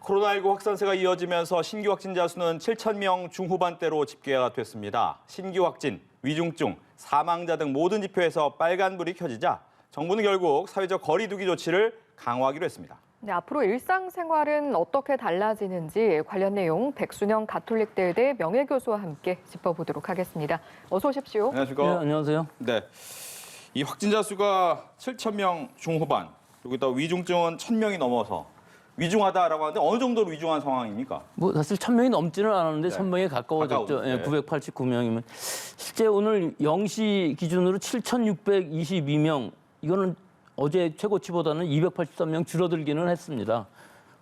코로나19 확산세가 이어지면서 신규 확진자 수는 7,000명 중후반대로 집계가 됐습니다. 신규 확진, 위중증, 사망자 등 모든 지표에서 빨간불이 켜지자 정부는 결국 사회적 거리 두기 조치를 강화하기로 했습니다. 네, 앞으로 일상생활은 어떻게 달라지는지 관련 내용 백순영 가톨릭대의대 명예교수와 함께 짚어보도록 하겠습니다. 어서 오십시오. 안녕하십니까? 네, 안녕하세요. 네, 이 확진자 수가 7,000명 중후반, 여기다 위중증은 1,000명이 넘어서 위중하다라고 하는데 어느 정도로 위중한 상황입니까? 뭐 사실 1,000명이 넘지는 않았는데 네. 1,000명에 가까워졌죠. 가까운, 네. 989명이면. 실제 오늘 0시 기준으로 7,622명, 이거는 어제 최고치보다는 283명 줄어들기는 했습니다.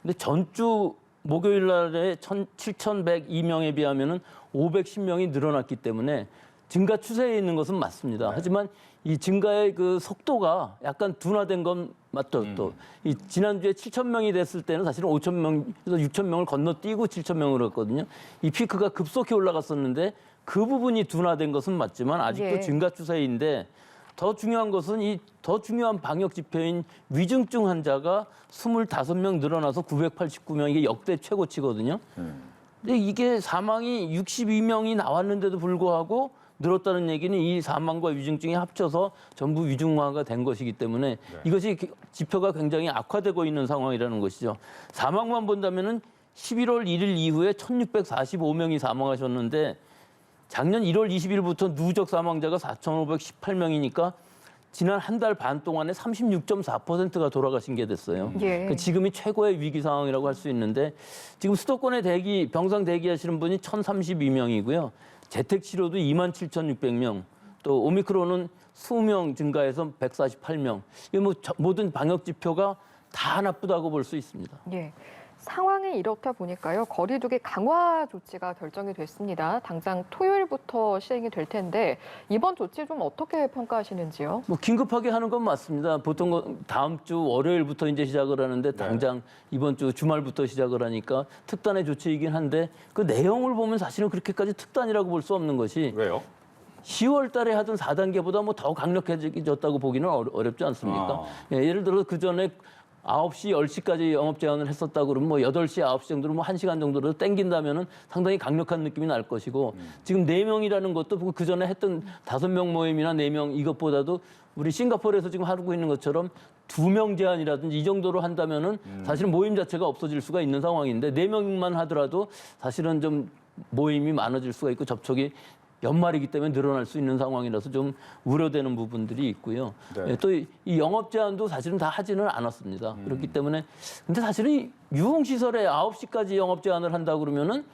근데 전주 목요일 날에 7,102명에 비하면은 510명이 늘어났기 때문에 증가 추세에 있는 것은 맞습니다. 네. 하지만 이 증가의 그 속도가 약간 둔화된 건 맞죠. 또 이 지난주에 7,000명이 됐을 때는 사실은 5,000명에서 6,000명을 건너뛰고 7,000명으로 했거든요. 이 피크가 급속히 올라갔었는데 그 부분이 둔화된 것은 맞지만 아직도 예. 증가 추세인데 더 중요한 것은 이 더 중요한 방역 지표인 위중증 환자가 25명 늘어나서 989명, 이게 역대 최고치거든요. 근데 이게 사망이 62명이 나왔는데도 불구하고 늘었다는 얘기는 이 사망과 위중증이 합쳐서 전부 위중화가 된 것이기 때문에 이것이 지표가 굉장히 악화되고 있는 상황이라는 것이죠. 사망만 본다면은 11월 1일 이후에 1,645명이 사망하셨는데 작년 1월 20일부터 누적 사망자가 4,518명이니까 지난 한 달 반 동안에 36.4%가 돌아가신 게 됐어요. 예. 그러니까 지금이 최고의 위기 상황이라고 할 수 있는데 지금 수도권에 병상 대기하시는 분이 1,032명이고요. 재택 치료도 27,600명. 또 오미크론은 20명 증가해서 148명. 이 뭐 모든 방역 지표가 다 나쁘다고 볼 수 있습니다. 예. 상황이 이렇다 보니까요. 거리 두기 강화 조치가 결정이 됐습니다. 당장 토요일부터 시행이 될 텐데 이번 조치 좀 어떻게 평가하시는지요? 뭐 긴급하게 하는 건 맞습니다. 보통 다음 주 월요일부터 이제 시작을 하는데 당장 이번 주 주말부터 시작을 하니까 특단의 조치이긴 한데 그 내용을 보면 사실은 그렇게까지 특단이라고 볼 수 없는 것이 왜요? 10월 달에 하던 4단계보다 뭐 더 강력해졌다고 보기는 어렵지 않습니까? 예, 예를 들어 그 전에 9시, 10시까지 영업 제한을 했었다 그러면 뭐 8시, 9시 정도로 뭐 1시간 정도로 땡긴다면은 상당히 강력한 느낌이 날 것이고 지금 4명이라는 것도 그 전에 했던 5명 모임이나 4명 이것보다도 우리 싱가포르에서 지금 하고 있는 것처럼 2명 제한이라든지 이 정도로 한다면은 사실은 모임 자체가 없어질 수가 있는 상황인데 4명만 하더라도 사실은 좀 모임이 많아질 수가 있고 접촉이 연말이기 때문에 늘어날 수 있는 상황이라서 좀 우려되는 부분들이 있고요. 네. 예, 또 이 영업 제한도 사실은 다 하지는 않았습니다. 그렇기 때문에 근데 사실은 이 유흥시설에 9시까지 영업 제한을 한다 그러면은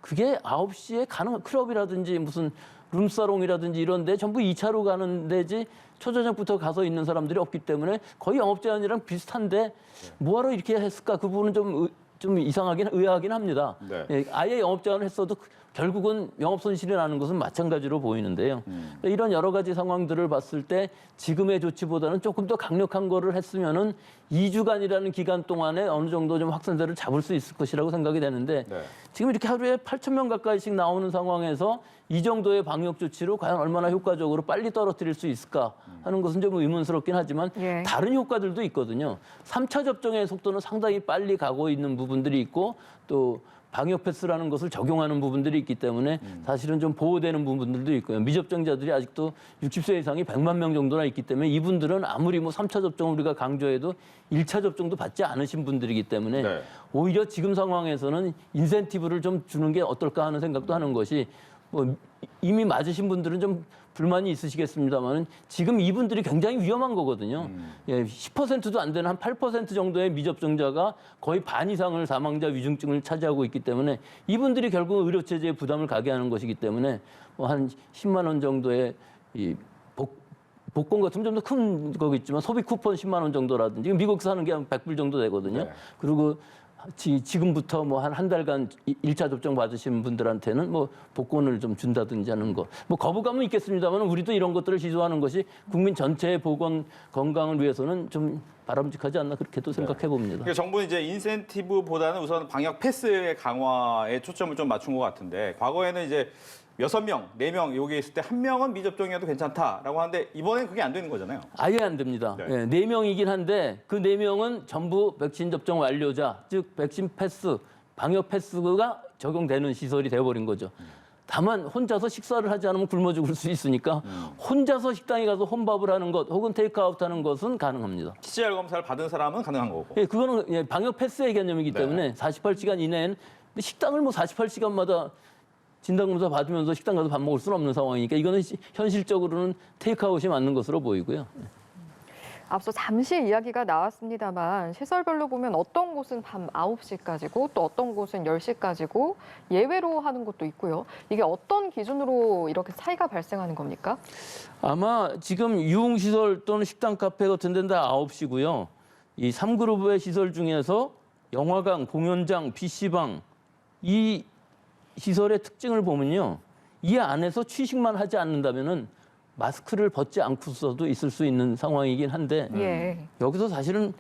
그게 9시에 가는 클럽이라든지 무슨 룸사롱이라든지 이런 데 전부 2차로 가는 데지 초저녁부터 가서 있는 사람들이 없기 때문에 거의 영업 제한이랑 비슷한데 뭐하러 이렇게 했을까? 그 부분은 좀 이상하긴 의아하긴 합니다. 네. 예, 아예 영업 제한을 했어도 결국은 영업 손실이 나는 것은 마찬가지로 보이는데요. 그러니까 이런 여러 가지 상황들을 봤을 때 지금의 조치보다는 조금 더 강력한 거를 했으면은 2주간이라는 기간 동안에 어느 정도 좀 확산세를 잡을 수 있을 것이라고 생각이 되는데 네. 지금 이렇게 하루에 8,000명 가까이씩 나오는 상황에서 이 정도의 방역 조치로 과연 얼마나 효과적으로 빨리 떨어뜨릴 수 있을까 하는 것은 좀 의문스럽긴 하지만 예. 다른 효과들도 있거든요. 3차 접종의 속도는 상당히 빨리 가고 있는 부분들이 있고 또 방역 패스라는 것을 적용하는 부분들이 있기 때문에 사실은 좀 보호되는 부분들도 있고요. 미접종자들이 아직도 60세 이상이 100만 명 정도나 있기 때문에 이분들은 아무리 뭐 3차 접종을 우리가 강조해도 1차 접종도 받지 않으신 분들이기 때문에 네. 오히려 지금 상황에서는 인센티브를 좀 주는 게 어떨까 하는 생각도 하는 것이 뭐 이미 맞으신 분들은 좀 불만이 있으시겠습니다만 지금 이분들이 굉장히 위험한 거거든요. 예, 10%도 안 되는 한 8% 정도의 미접종자가 거의 반 이상을 사망자 위중증을 차지하고 있기 때문에 이분들이 결국 의료체제에 부담을 가게 하는 것이기 때문에 뭐 한 10만 원 정도의 이 복권 같으면 좀 더 큰 거겠지만 소비 쿠폰 10만 원 정도라든지 미국에서 하는 게 한 100불 정도 되거든요. 네. 그리고 지금부터 뭐 한 달간 1차 접종 받으신 분들한테는 뭐 복권을 좀 준다든지 하는 거. 뭐 거부감은 있겠습니다만 우리도 이런 것들을 시도하는 것이 국민 전체의 보건 건강을 위해서는 좀 바람직하지 않나 그렇게도 생각해 봅니다. 그러니까 정부는 이제 인센티브보다는 우선 방역 패스의 강화에 초점을 좀 맞춘 것 같은데 과거에는 이제 6명, 4명 여기 있을 때 1명은 미접종이어도 괜찮다라고 하는데 이번엔 그게 안 되는 거잖아요. 아예 안 됩니다. 네. 네. 4명이긴 한데 그 4명은 전부 백신 접종 완료자, 즉 백신 패스, 방역 패스가 적용되는 시설이 되어버린 거죠. 다만 혼자서 식사를 하지 않으면 굶어 죽을 수 있으니까 혼자서 식당에 가서 혼밥을 하는 것 혹은 테이크아웃 하는 것은 가능합니다. PCR 검사를 받은 사람은 가능한 거고. 예, 그거는 예, 방역 패스의 개념이기 네. 때문에 48시간 이내엔 근데 식당을 뭐 48시간마다 진단검사 받으면서 식당 가서 밥 먹을 수는 없는 상황이니까 이거는 현실적으로는 테이크아웃이 맞는 것으로 보이고요. 앞서 잠시 이야기가 나왔습니다만 시설별로 보면 어떤 곳은 밤 9시까지고 또 어떤 곳은 10시까지고 예외로 하는 곳도 있고요. 이게 어떤 기준으로 이렇게 차이가 발생하는 겁니까? 아마 지금 유흥시설 또는 식당, 카페 같은 데는 다 9시고요. 이 3그룹의 시설 중에서 영화관, 공연장, PC방 이 시설의 특징을 보면요. 이 안에서 취식만 하지 않는다면은 마스크를 벗지 않고서도 있을 수 있는 상황이긴 한데 예. 여기서 사실은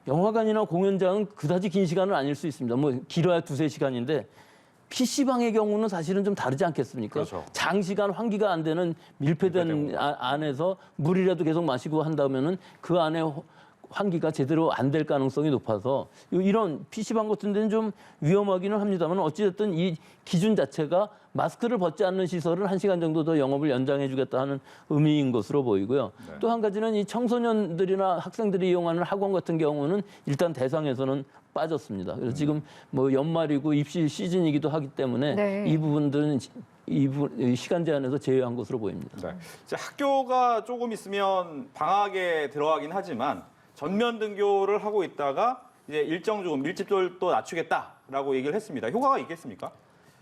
영화관이나 공연장은 그다지 긴 시간은 아닐 수 있습니다. 뭐 길어야 2~3시간인데 PC방의 경우는 사실은 좀 다르지 않겠습니까? 그렇죠. 장시간 환기가 안 되는 밀폐된 안에서 물이라도 계속 마시고 한다면은 그 안에 환기가 제대로 안 될 가능성이 높아서 이런 PC방 같은 데는 좀 위험하기는 합니다만 어찌됐든 이 기준 자체가 마스크를 벗지 않는 시설은 1시간 정도 더 영업을 연장해 주겠다 하는 의미인 것으로 보이고요. 네. 또 한 가지는 이 청소년들이나 학생들이 이용하는 학원 같은 경우는 일단 대상에서는 빠졌습니다. 그래서 지금 뭐 연말이고 입시 시즌이기도 하기 때문에 네. 이 부분들은 이 시간 제한에서 제외한 것으로 보입니다. 네. 이제 학교가 조금 있으면 방학에 들어가긴 하지만 전면 등교를 하고 있다가 이제 일정 좀 밀집도를 또 낮추겠다라고 얘기를 했습니다. 효과가 있겠습니까?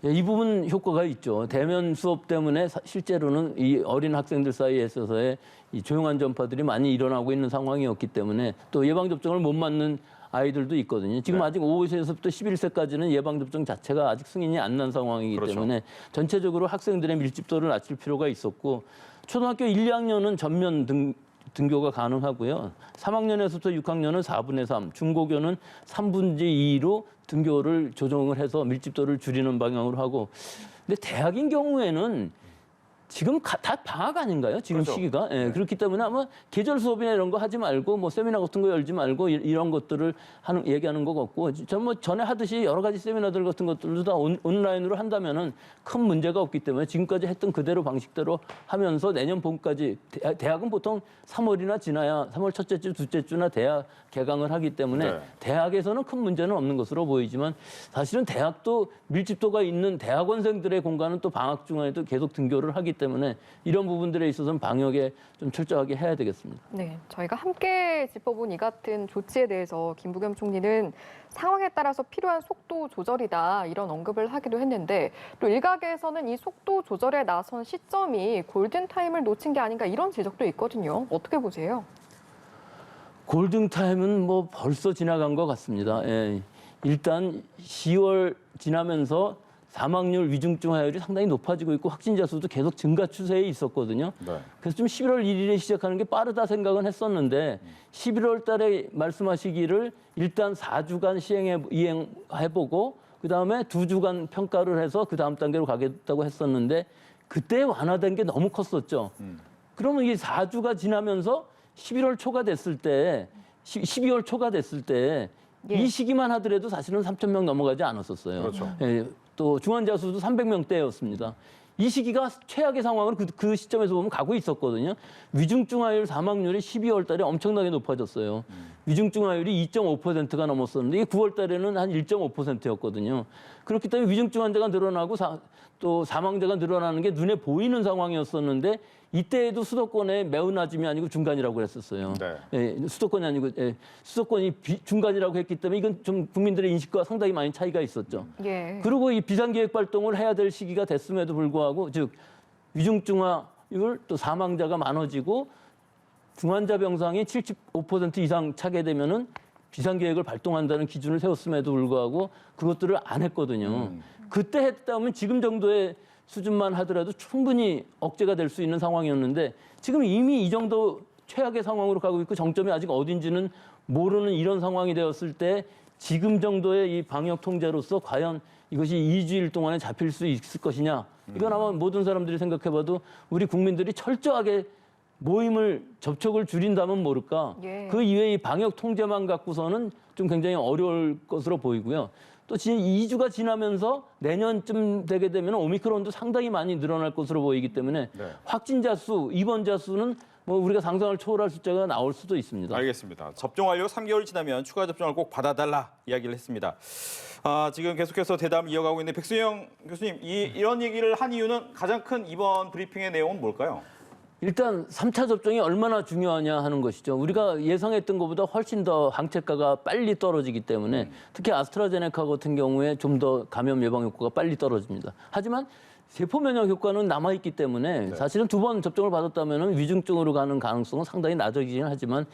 예, 이 부분 효과가 있죠. 대면 수업 때문에 실제로는 이 어린 학생들 사이에 있어서의 이 조용한 전파들이 많이 일어나고 있는 상황이었기 때문에 또 예방접종을 못 맞는 아이들도 있거든요. 지금 네. 아직 5세에서부터 11세까지는 예방접종 자체가 아직 승인이 안 난 상황이기 그렇죠. 때문에 전체적으로 학생들의 밀집도를 낮출 필요가 있었고 초등학교 1, 2학년은 전면 등교가 가능하고요. 3학년에서부터 6학년은 4분의 3, 중고교는 3분의 2로 등교를 조정을 해서 밀집도를 줄이는 방향으로 하고 근데 대학인 경우에는 지금 다 방학 아닌가요? 지금 그렇죠. 시기가. 예, 그렇기 때문에 아마 계절 수업이나 이런 거 하지 말고 뭐 세미나 같은 거 열지 말고 이런 것들을 얘기하는 것 같고 전 뭐 전에 하듯이 여러 가지 세미나들 같은 것들도 다 온라인으로 한다면은 큰 문제가 없기 때문에 지금까지 했던 그대로 방식대로 하면서 내년 봄까지 대학은 보통 3월이나 지나야 3월 첫째 주, 둘째 주나 대학 개강을 하기 때문에 네. 대학에서는 큰 문제는 없는 것으로 보이지만 사실은 대학도 밀집도가 있는 대학원생들의 공간은 또 방학 중에도 계속 등교를 하기 때문에 이런 부분들에 있어서는 방역에 좀 철저하게 해야 되겠습니다. 네, 저희가 함께 짚어본 이 같은 조치에 대해서 김부겸 총리는 상황에 따라서 필요한 속도 조절이다 이런 언급을 하기도 했는데 또 일각에서는 이 속도 조절에 나선 시점이 골든타임을 놓친 게 아닌가 이런 지적도 있거든요. 어떻게 보세요? 골든타임은 뭐 벌써 지나간 것 같습니다. 예. 일단 10월 지나면서 사망률, 위중증 화율이 상당히 높아지고 있고 확진자 수도 계속 증가 추세에 있었거든요. 네. 그래서 좀 11월 1일에 시작하는 게 빠르다 생각은 했었는데 11월 달에 말씀하시기를 일단 4주간 이행해보고 그다음에 2주간 평가를 해서 그 다음 단계로 가겠다고 했었는데 그때 완화된 게 너무 컸었죠. 그러면 이 4주가 지나면서 11월 초가 됐을 때 12월 초가 됐을 때 이 예. 시기만 하더라도 사실은 3,000명 넘어가지 않았었어요. 그렇죠. 예, 또 중환자 수도 300명대였습니다. 이 시기가 최악의 상황으로 그 시점에서 보면 가고 있었거든요. 위중증화율 사망률이 12월 달에 엄청나게 높아졌어요. 위중증화율이 2.5%가 넘었었는데 이게 9월 달에는 한 1.5%였거든요. 그렇기 때문에 위중증 환자가 늘어나고 또 사망자가 늘어나는 게 눈에 보이는 상황이었었는데 이때에도 수도권에 매우 낮음이 아니고 중간이라고 했었어요. 네. 예, 수도권이 아니고 수도권이 중간이라고 했기 때문에 이건 좀 국민들의 인식과 상당히 많이 차이가 있었죠. 예. 그리고 이 비상계획 발동을 해야 될 시기가 됐음에도 불구하고 즉 위중증화율 또 사망자가 많아지고 중환자 병상이 75% 이상 차게 되면은 비상계획을 발동한다는 기준을 세웠음에도 불구하고 그것들을 안 했거든요. 그때 했다면 지금 정도의 수준만 하더라도 충분히 억제가 될 수 있는 상황이었는데 지금 이미 이 정도 최악의 상황으로 가고 있고 정점이 아직 어딘지는 모르는 이런 상황이 되었을 때 지금 정도의 이 방역 통제로서 과연 이것이 2주일 동안에 잡힐 수 있을 것이냐. 이건 아마 모든 사람들이 생각해봐도 우리 국민들이 철저하게 모임을 접촉을 줄인다면 모를까. 예. 그 이외의 방역 통제만 갖고서는 좀 굉장히 어려울 것으로 보이고요. 또 2주가 지나면서 내년쯤 되게 되면 오미크론도 상당히 많이 늘어날 것으로 보이기 때문에 네. 확진자 수, 입원자 수는 뭐 우리가 상상을 초월할 숫자가 나올 수도 있습니다. 알겠습니다. 접종 완료 3개월이 지나면 추가 접종을 꼭 받아달라 이야기를 했습니다. 지금 계속해서 대담을 이어가고 있는 백수영 교수님, 이런 얘기를 한 이유는 가장 큰 이번 브리핑의 내용은 뭘까요? 일단 3차 접종이 얼마나 중요하냐 하는 것이죠. 우리가 예상했던 것보다 훨씬 더 항체가가 빨리 떨어지기 때문에 특히 아스트라제네카 같은 경우에 좀 더 감염 예방 효과가 빨리 떨어집니다. 하지만 세포 면역 효과는 남아있기 때문에 사실은 2번 접종을 받았다면 위중증으로 가는 가능성은 상당히 낮아지긴 하지만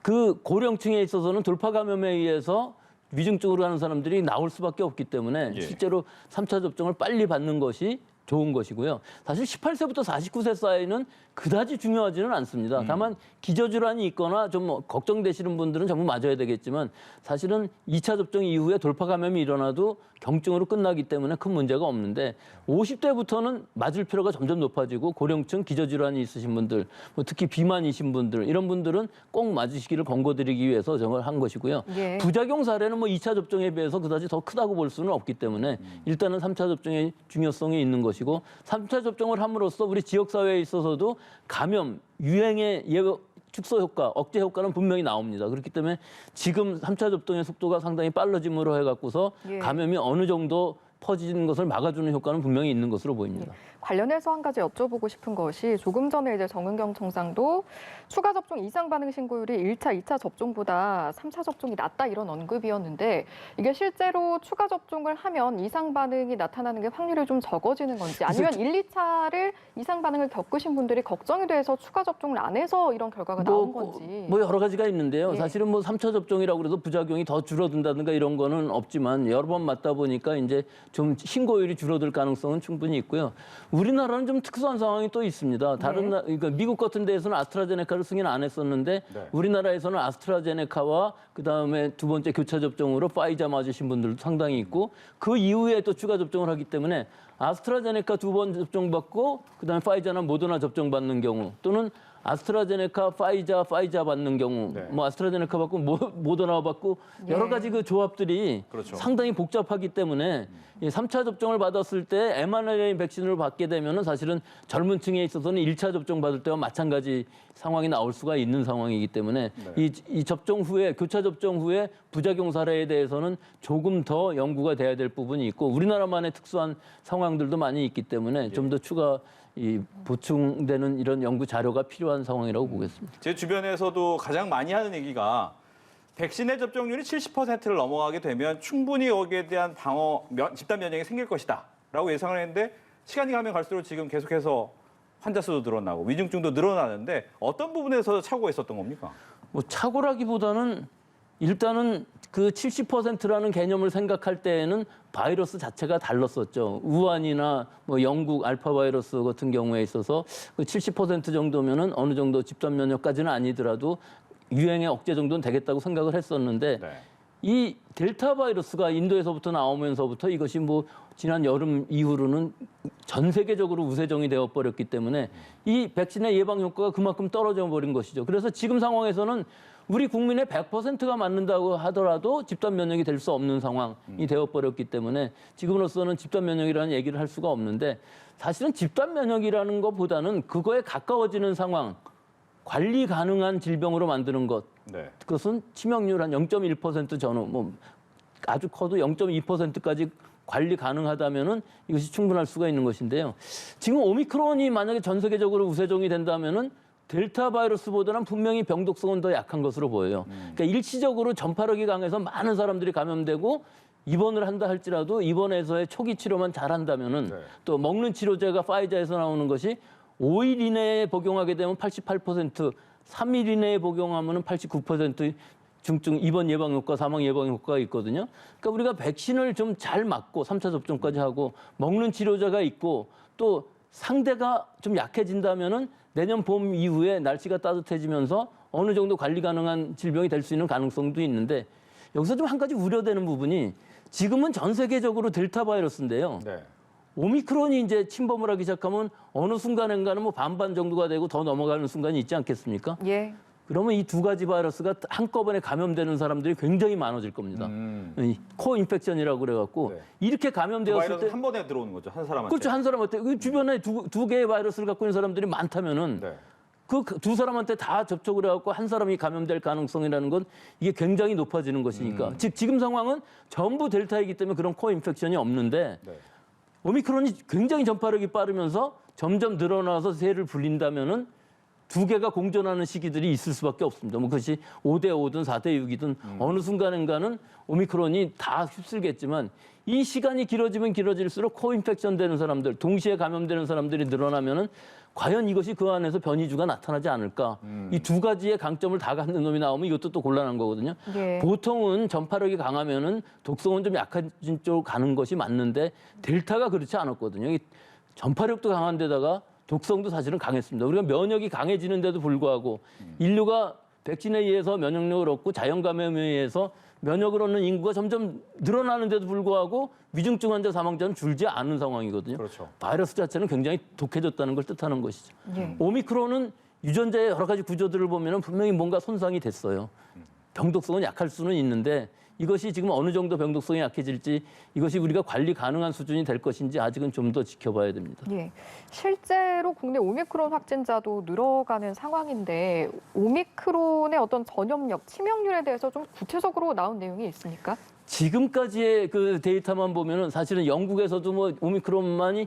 그 고령층에 있어서는 돌파 감염에 의해서 위중증으로 가는 사람들이 나올 수밖에 없기 때문에 예. 실제로 3차 접종을 빨리 받는 것이 좋은 것이고요. 사실 18세부터 49세 사이는 그다지 중요하지는 않습니다. 다만 기저질환이 있거나 좀 걱정되시는 분들은 전부 맞아야 되겠지만 사실은 2차 접종 이후에 돌파 감염이 일어나도 경증으로 끝나기 때문에 큰 문제가 없는데 50대부터는 맞을 필요가 점점 높아지고 고령층 기저질환이 있으신 분들, 뭐 특히 비만이신 분들 이런 분들은 꼭 맞으시기를 권고드리기 위해서 정을 한 것이고요. 예. 부작용 사례는 뭐 2차 접종에 비해서 그다지 더 크다고 볼 수는 없기 때문에 일단은 3차 접종의 중요성이 있는 것이고 3차 접종을 함으로써 우리 지역사회에 있어서도 감염, 유행의 축소 효과, 억제 효과는 분명히 나옵니다. 그렇기 때문에 지금 3차 접종의 속도가 상당히 빨라짐으로 해갖고서 예. 감염이 어느 정도 퍼지는 것을 막아주는 효과는 분명히 있는 것으로 보입니다. 관련해서 한 가지 여쭤보고 싶은 것이 조금 전에 이제 정은경 청장도 추가 접종 이상 반응 신고율이 1차, 2차 접종보다 3차 접종이 낮다 이런 언급이었는데 이게 실제로 추가 접종을 하면 이상 반응이 나타나는 게 확률이 좀 적어지는 건지 아니면 1, 2차를 이상 반응을 겪으신 분들이 걱정이 돼서 추가 접종을 안 해서 이런 결과가 나온 건지. 뭐 여러 가지가 있는데요. 예. 사실은 뭐 3차 접종이라고 그래서 부작용이 더 줄어든다든가 이런 거는 없지만 여러 번 맞다 보니까 이제 좀 신고율이 줄어들 가능성은 충분히 있고요. 우리나라는 좀 특수한 상황이 또 있습니다. 다른 그러니까 미국 같은 데에서는 아스트라제네카를 승인 안 했었는데 우리나라에서는 아스트라제네카와 그다음에 두 번째 교차 접종으로 파이자 맞으신 분들도 상당히 있고 그 이후에 또 추가 접종을 하기 때문에 아스트라제네카 2번 접종 받고 그다음에 파이자나 모더나 접종 받는 경우 또는 아스트라제네카, 파이자 받는 경우, 뭐 아스트라제네카 받고 모더나 받고 여러 가지 그 조합들이 그렇죠. 상당히 복잡하기 때문에 이 3차 접종을 받았을 때 mRNA 백신을 받게 되면은 사실은 젊은 층에 있어서는 1차 접종 받을 때와 마찬가지 상황이 나올 수가 있는 상황이기 때문에 이 접종 후에 교차 접종 후에 부작용 사례에 대해서는 조금 더 연구가 돼야 될 부분이 있고 우리나라만의 특수한 상황들도 많이 있기 때문에 좀 더 추가 보충되는 이런 연구 자료가 필요한 상황이라고 보겠습니다. 제 주변에서도 가장 많이 하는 얘기가 백신의 접종률이 70%를 넘어가게 되면 충분히 여기에 대한 집단 면역이 생길 것이다 라고 예상을 했는데 시간이 가면 갈수록 지금 계속해서 환자 수도 늘어나고 위중증도 늘어나는데 어떤 부분에서 착오가 있었던 겁니까? 뭐 착오라기보다는 일단은 그 70%라는 개념을 생각할 때에는 바이러스 자체가 달랐었죠. 우한이나 뭐 영국 알파 바이러스 같은 경우에 있어서 그 70% 정도면은 어느 정도 집단 면역까지는 아니더라도 유행의 억제 정도는 되겠다고 생각을 했었는데 이 델타 바이러스가 인도에서부터 나오면서부터 이것이 뭐 지난 여름 이후로는 전 세계적으로 우세종이 되어 버렸기 때문에 이 백신의 예방 효과가 그만큼 떨어져 버린 것이죠. 그래서 지금 상황에서는 우리 국민의 100%가 맞는다고 하더라도 집단 면역이 될 수 없는 상황이 되어 버렸기 때문에 지금으로서는 집단 면역이라는 얘기를 할 수가 없는데 사실은 집단 면역이라는 것보다는 그거에 가까워지는 상황, 관리 가능한 질병으로 만드는 것. 그것은 치명률 한 0.1% 전후, 뭐 아주 커도 0.2%까지 관리 가능하다면은 이것이 충분할 수가 있는 것인데요. 지금 오미크론이 만약에 전 세계적으로 우세종이 된다면은 델타 바이러스보다는 분명히 병독성은 더 약한 것으로 보여요. 그러니까 일시적으로 전파력이 강해서 많은 사람들이 감염되고 입원을 한다 할지라도 입원에서의 초기 치료만 잘한다면은 또 먹는 치료제가 파이자에서 나오는 것이 5일 이내에 복용하게 되면 88%, 3일 이내에 복용하면은 89% 중증 입원 예방 효과, 사망 예방 효과가 있거든요. 그러니까 우리가 백신을 좀 잘 맞고 3차 접종까지 하고 먹는 치료제가 있고 또 상대가 좀 약해진다면은 내년 봄 이후에 날씨가 따뜻해지면서 어느 정도 관리 가능한 질병이 될 수 있는 가능성도 있는데 여기서 좀 한 가지 우려되는 부분이 지금은 전 세계적으로 델타 바이러스인데요. 네. 오미크론이 이제 침범을 하기 시작하면 어느 순간인가는 뭐 반반 정도가 되고 더 넘어가는 순간이 있지 않겠습니까? 예. 그러면 이 두 가지 바이러스가 한꺼번에 감염되는 사람들이 굉장히 많아질 겁니다. 이 코인펙션이라고 그래갖고 네. 이렇게 그 감염되었을 바이러스 때 한 번에 들어오는 거죠, 한 사람한테. 그렇죠. 한 사람한테 그 주변에 두 개의 바이러스를 갖고 있는 사람들이 많다면은 네. 그 두 사람한테 다 접촉을 해갖고 한 사람이 감염될 가능성이라는 건 이게 굉장히 높아지는 것이니까. 즉 지금 상황은 전부 델타이기 때문에 그런 코인펙션이 없는데 네. 오미크론이 굉장히 전파력이 빠르면서 점점 늘어나서 세를 불린다면은 두 개가 공존하는 시기들이 있을 수밖에 없습니다. 뭐 그것이 5대 5든 4대 6이든 어느 순간인가는 오미크론이 다 휩쓸겠지만 이 시간이 길어지면 길어질수록 코인펙션 되는 사람들, 동시에 감염되는 사람들이 늘어나면은 과연 이것이 그 안에서 변이주가 나타나지 않을까? 이 두 가지의 강점을 다 갖는 놈이 나오면 이것도 또 곤란한 거거든요. 예. 보통은 전파력이 강하면은 독성은 좀 약해진 쪽으로 가는 것이 맞는데 델타가 그렇지 않았거든요. 이 전파력도 강한 데다가 독성도 사실은 강했습니다. 우리가 면역이 강해지는데도 불구하고 인류가 백신에 의해서 면역력을 얻고 자연 감염에 의해서 면역을 얻는 인구가 점점 늘어나는데도 불구하고 위중증 환자 사망자는 줄지 않은 상황이거든요. 그렇죠. 바이러스 자체는 굉장히 독해졌다는 걸 뜻하는 것이죠. 예. 오미크론은 유전자의 여러 가지 구조들을 보면 분명히 뭔가 손상이 됐어요. 병독성은 약할 수는 있는데 이것이 지금 어느 정도 병독성이 약해질지 이것이 우리가 관리 가능한 수준이 될 것인지 아직은 좀 더 지켜봐야 됩니다. 예. 실제로 국내 오미크론 확진자도 늘어가는 상황인데 오미크론의 어떤 전염력, 치명률에 대해서 좀 구체적으로 나온 내용이 있습니까? 지금까지의 그 데이터만 보면은 사실은 영국에서도 뭐 오미크론만이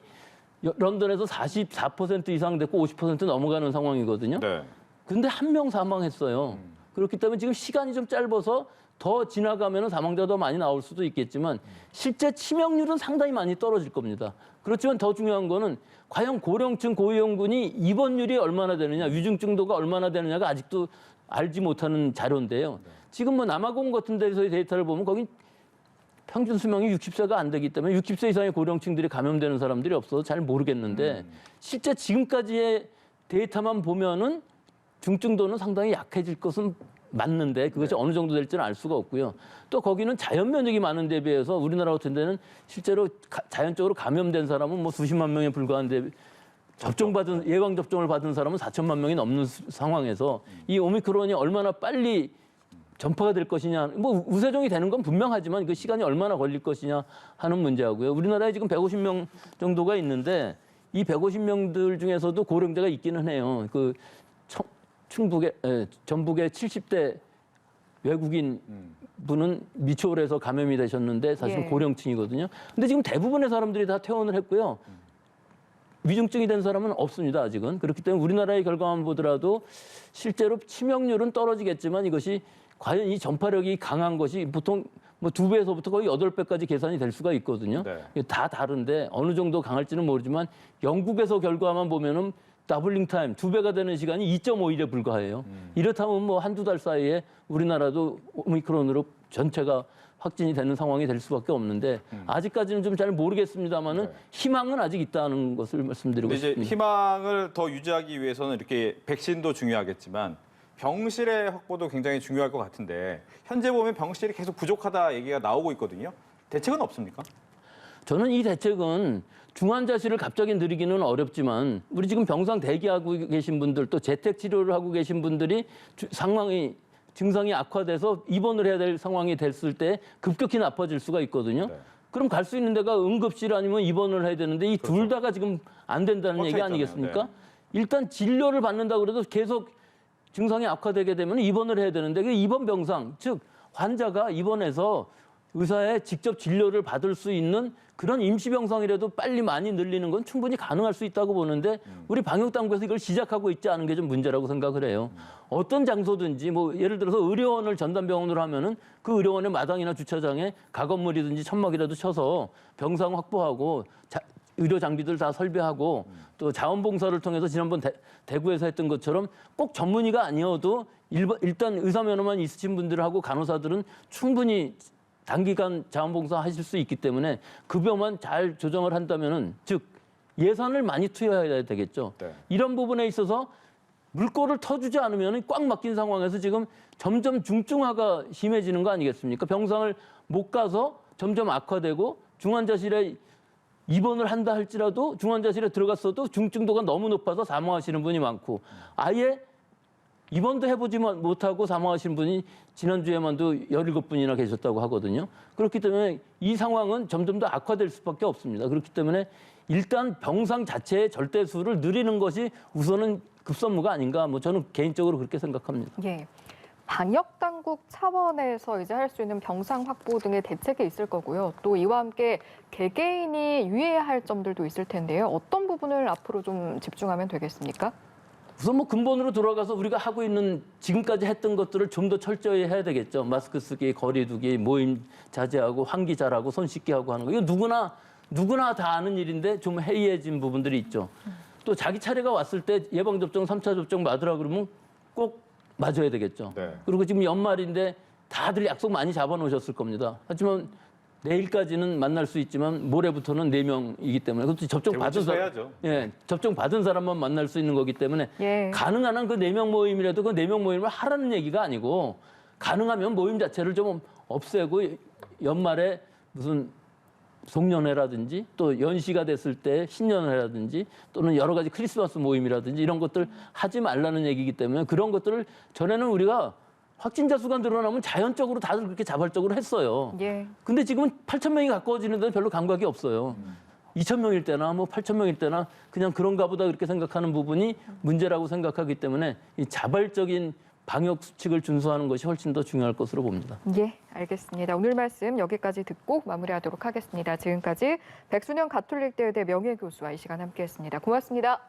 런던에서 44% 이상 됐고 50% 넘어가는 상황이거든요. 네. 근데 한 명 사망했어요. 그렇기 때문에 지금 시간이 좀 짧아서 더 지나가면 사망자가 더 많이 나올 수도 있겠지만 실제 치명률은 상당히 많이 떨어질 겁니다. 그렇지만 더 중요한 거는 과연 고령층 고위험군이 입원율이 얼마나 되느냐, 위중증도가 얼마나 되느냐가 아직도 알지 못하는 자료인데요. 지금 뭐 남아공 같은 데서의 데이터를 보면 거기 평균 수명이 60세가 안 되기 때문에 60세 이상의 고령층들이 감염되는 사람들이 없어서 잘 모르겠는데 실제 지금까지의 데이터만 보면은 중증도는 상당히 약해질 것은 맞는데 그것이 어느 정도 될지는 알 수가 없고요. 또 거기는 자연 면역이 많은 데 비해서 우리나라 같은 데는 실제로 자연적으로 감염된 사람은 뭐 수십만 명에 불과한데 접종받은 예방 접종을 받은 사람은 4천만 명이 넘는 상황에서 이 오미크론이 얼마나 빨리 전파가 될 것이냐, 뭐 우세종이 되는 건 분명하지만 그 시간이 얼마나 걸릴 것이냐 하는 문제하고요. 우리나라에 지금 150명 정도가 있는데 이 150명들 중에서도 고령자가 있기는 해요. 그 충북의 전북의 70대 외국인 분은 미추홀에서 감염이 되셨는데 사실은 예. 고령층이거든요. 근데 지금 대부분의 사람들이 다 퇴원을 했고요. 위중증이 된 사람은 없습니다, 아직은. 그렇기 때문에 우리나라의 결과만 보더라도 실제로 치명률은 떨어지겠지만 이것이 과연 이 전파력이 강한 것이 보통 뭐 2배에서부터 거의 8배까지 계산이 될 수가 있거든요. 네. 이게 다 다른데 어느 정도 강할지는 모르지만 영국에서 결과만 보면은 더블링 타임 2배가 되는 시간이 2.5일에 불과해요. 이렇다면 뭐 한두 달 사이에 우리나라도 오미크론으로 전체가 확진이 되는 상황이 될 수밖에 없는데 아직까지는 좀 잘 모르겠습니다만은 네. 희망은 아직 있다는 것을 말씀드리고 근데 이제 싶습니다. 희망을 더 유지하기 위해서는 이렇게 백신도 중요하겠지만 병실의 확보도 굉장히 중요할 것 같은데 현재 보면 병실이 계속 부족하다 얘기가 나오고 있거든요. 대책은 없습니까? 저는 이 대책은 중환자실을 갑자기 늘리기는 어렵지만 우리 지금 병상 대기하고 계신 분들 또 재택 치료를 하고 계신 분들이 증상이 악화돼서 입원을 해야 될 상황이 됐을 때 급격히 나빠질 수가 있거든요. 네. 그럼 갈 수 있는 데가 응급실 아니면 입원을 해야 되는데 이 둘 다가 지금 안 된다는 꽉차 얘기 있잖아요. 아니겠습니까? 네. 일단 진료를 받는다고 그래도 계속 증상이 악화되게 되면 입원을 해야 되는데 그 입원 병상, 즉 환자가 입원해서 의사의 직접 진료를 받을 수 있는 그런 임시병상이라도 빨리 많이 늘리는 건 충분히 가능할 수 있다고 보는데 우리 방역당국에서 이걸 시작하고 있지 않은 게 좀 문제라고 생각을 해요. 어떤 장소든지 뭐 예를 들어서 의료원을 전담병원으로 하면은 그 의료원의 마당이나 주차장에 가건물이든지 천막이라도 쳐서 병상 확보하고 의료 장비들 다 설비하고 또 자원봉사를 통해서 지난번 대구에서 했던 것처럼 꼭 전문의가 아니어도 일단 의사 면허만 있으신 분들하고 간호사들은 충분히 단기간 자원봉사 하실 수 있기 때문에 급여만 잘 조정을 한다면은 즉 예산을 많이 투여해야 되겠죠. 네. 이런 부분에 있어서 물꼬를 터주지 않으면 꽉 막힌 상황에서 지금 점점 중증화가 심해지는 거 아니겠습니까? 병상을 못 가서 점점 악화되고 중환자실에 입원을 한다 할지라도 중환자실에 들어갔어도 중증도가 너무 높아서 사망하시는 분이 많고 아예 입원도 해보지 못하고 사망하신 분이 지난주에만도 17분이나 계셨다고 하거든요. 그렇기 때문에 이 상황은 점점 더 악화될 수밖에 없습니다. 그렇기 때문에 일단 병상 자체의 절대수를 늘리는 것이 우선은 급선무가 아닌가, 뭐 저는 개인적으로 그렇게 생각합니다. 예. 방역 당국 차원에서 이제 할 수 있는 병상 확보 등의 대책이 있을 거고요. 또 이와 함께 개개인이 유의해야 할 점들도 있을 텐데요. 어떤 부분을 앞으로 좀 집중하면 되겠습니까? 우선 뭐 근본으로 돌아가서 우리가 하고 있는 지금까지 했던 것들을 좀 더 철저히 해야 되겠죠. 마스크 쓰기, 거리 두기, 모임 자제하고 환기 잘하고 손 씻기 하고 하는 거. 이거 누구나 다 아는 일인데 좀 해이해진 부분들이 있죠. 또 자기 차례가 왔을 때 예방접종, 3차 접종 맞으라 그러면 꼭 맞아야 되겠죠. 네. 그리고 지금 연말인데 다들 약속 많이 잡아놓으셨을 겁니다. 하지만 내일까지는 만날 수 있지만 모레부터는 4명이기 때문에 그것도 접종 받은 사람, 접종 받은 사람만 만날 수 있는 거기 때문에 예. 가능한 한 그 4명 모임이라도 그 4명 모임을 하라는 얘기가 아니고 가능하면 모임 자체를 좀 없애고 연말에 무슨 송년회라든지 또 연시가 됐을 때 신년회라든지 또는 여러 가지 크리스마스 모임이라든지 이런 것들 하지 말라는 얘기이기 때문에 그런 것들을 전에는 우리가 확진자 수가 늘어나면 자연적으로 다들 그렇게 자발적으로 했어요. 예. 근데 지금은 8,000명이 가까워지는데 별로 감각이 없어요. 2,000명일 때나 뭐 8,000명일 때나 그냥 그런가 보다 그렇게 생각하는 부분이 문제라고 생각하기 때문에 이 자발적인 방역 수칙을 준수하는 것이 훨씬 더 중요할 것으로 봅니다. 예, 알겠습니다. 오늘 말씀 여기까지 듣고 마무리하도록 하겠습니다. 지금까지 백순영 가톨릭대의대 명예교수와 이 시간 함께했습니다. 고맙습니다.